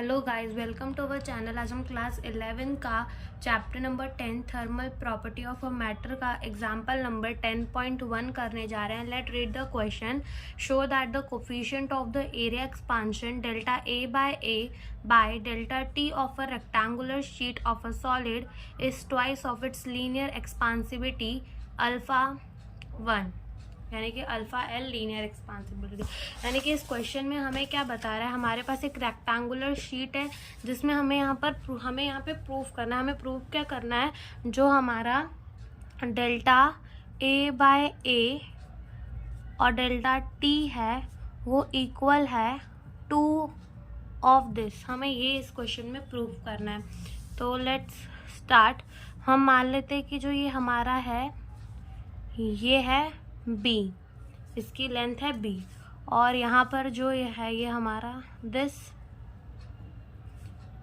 Hello guys, welcome to our channel. आज हम class 11 का chapter number 10 thermal property of a matter का example number 10.1 करने जा रहे हैं। Let read the question. Show that the coefficient of the area expansion delta A by delta T of a rectangular sheet of a solid is twice of its linear expansivity alpha 1, यानी कि alpha L linear एक्सपांसिबिलिटी। यानी कि इस question में हमें क्या बता रहा है, हमारे पास एक रेक्टेंगुलर शीट है जिसमें हमें यहाँ पे प्रूफ करना है। हमें प्रूफ क्या करना है, जो हमारा डेल्टा ए बाय ए और डेल्टा टी है वो इक्वल है टू ऑफ दिस। हमें ये इस क्वेश्चन में प्रूफ करना है। तो लेट्स स्टार्ट। हम मान लेते हैं कि जो ये हमारा है ये है B, इसकी लेंथ है B, और यहाँ पर जो ये है ये हमारा दिस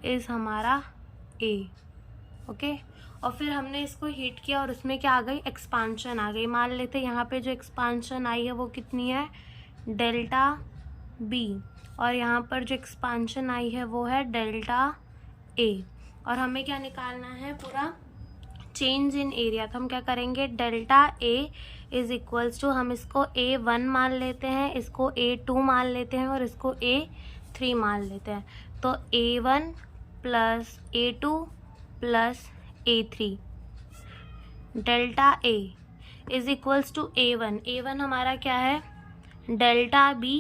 इज हमारा A। ओके, और फिर हमने इसको हीट किया और उसमें क्या आ गई, एक्सपांशन आ गई। मान लेते यहाँ पे जो एक्सपांशन आई है वो कितनी है, डेल्टा B, और यहाँ पर जो एक्सपांशन आई है वो है डेल्टा A। और हमें क्या निकालना है, पूरा चेंज इन एरिया। तो हम क्या करेंगे, delta A is equals to, हम इसको A1 मान लेते हैं, इसको A2 मान लेते हैं और इसको A3 मान लेते हैं। तो A1 plus A2 plus A3 delta A is equals to A1। A1 हमारा क्या है, delta B,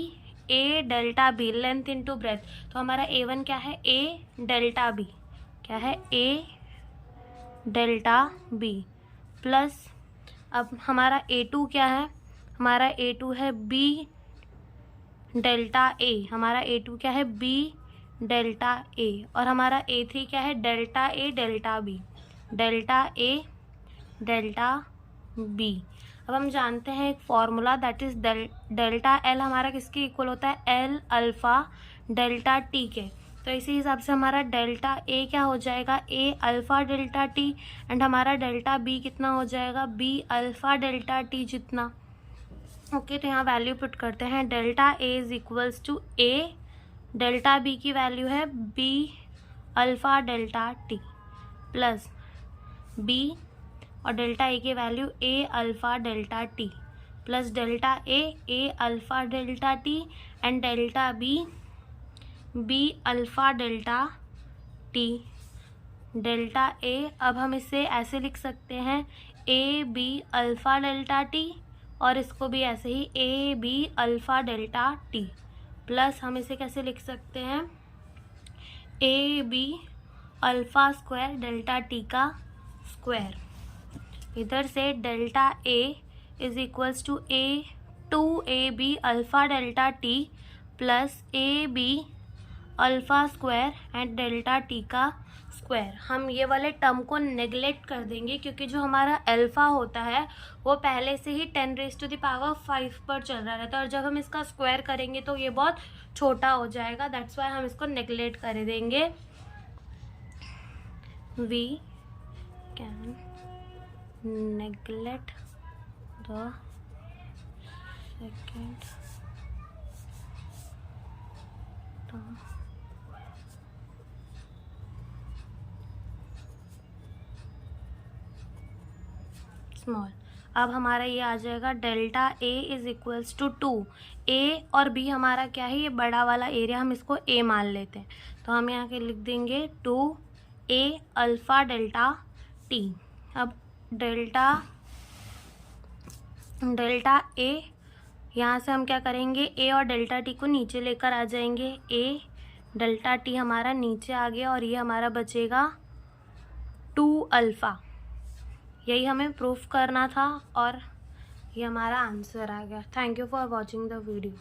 A delta B, length into breadth. तो हमारा A1 क्या है, A डेल्टा B, क्या है, A डेल्टा B प्लस, अब हमारा A2 क्या है, हमारा A2 है B डेल्टा A, हमारा A2 क्या है, B डेल्टा A, और हमारा A3 क्या है, delta A delta B, delta A delta B। अब हम जानते हैं एक formula, that is delta L हमारा किसके इक्वल होता है, L अल्फा डेल्टा T के। तो इसी हिसाब से हमारा डेल्टा A क्या हो जाएगा, A alpha delta T, and हमारा डेल्टा B कितना हो जाएगा, B अल्फा डेल्टा T जितना। ओके, तो यहाँ वैल्यू पुट करते हैं। Delta A is equals to A, delta B की वैल्यू है B alpha delta T plus B, और डेल्टा A की value A alpha delta T plus delta A alpha delta T, and delta B alpha delta T delta A। अब हम इसे ऐसे लिख सकते हैं, AB अल्फा डेल्टा T, और इसको भी ऐसे ही AB alpha delta T plus, हम इसे कैसे लिख सकते हैं, AB alpha square delta T का स्क्वायर। इधर से delta A is equals to A2AB alpha delta T plus AB alpha square and delta T का स्क्वायर। हम ये वाले टर्म को नेग्लेक्ट कर देंगे क्योंकि जो हमारा अल्फा होता है वो पहले से ही 10⁵ पर चल रहा रहता है, और जब हम इसका स्क्वायर करेंगे तो ये बहुत छोटा हो जाएगा। दैट्स वाई हम इसको नेग्लेक्ट कर देंगे। We can neglect the second term. Small. अब हमारा ये आ जाएगा delta A is equals to 2। A और B हमारा क्या है, ये बड़ा वाला एरिया, हम इसको A मान लेते हैं। तो हम यहाँ के लिख देंगे 2A अल्फा डेल्टा T। अब डेल्टा A, यहाँ से हम क्या करेंगे, A और डेल्टा T को नीचे लेकर आ जाएंगे। A डेल्टा T हमारा नीचे आ गया और ये हमारा बचेगा 2 अल्फ़ा। यही हमें प्रूफ करना था और ये हमारा आंसर आ गया। Thank you for watching the video.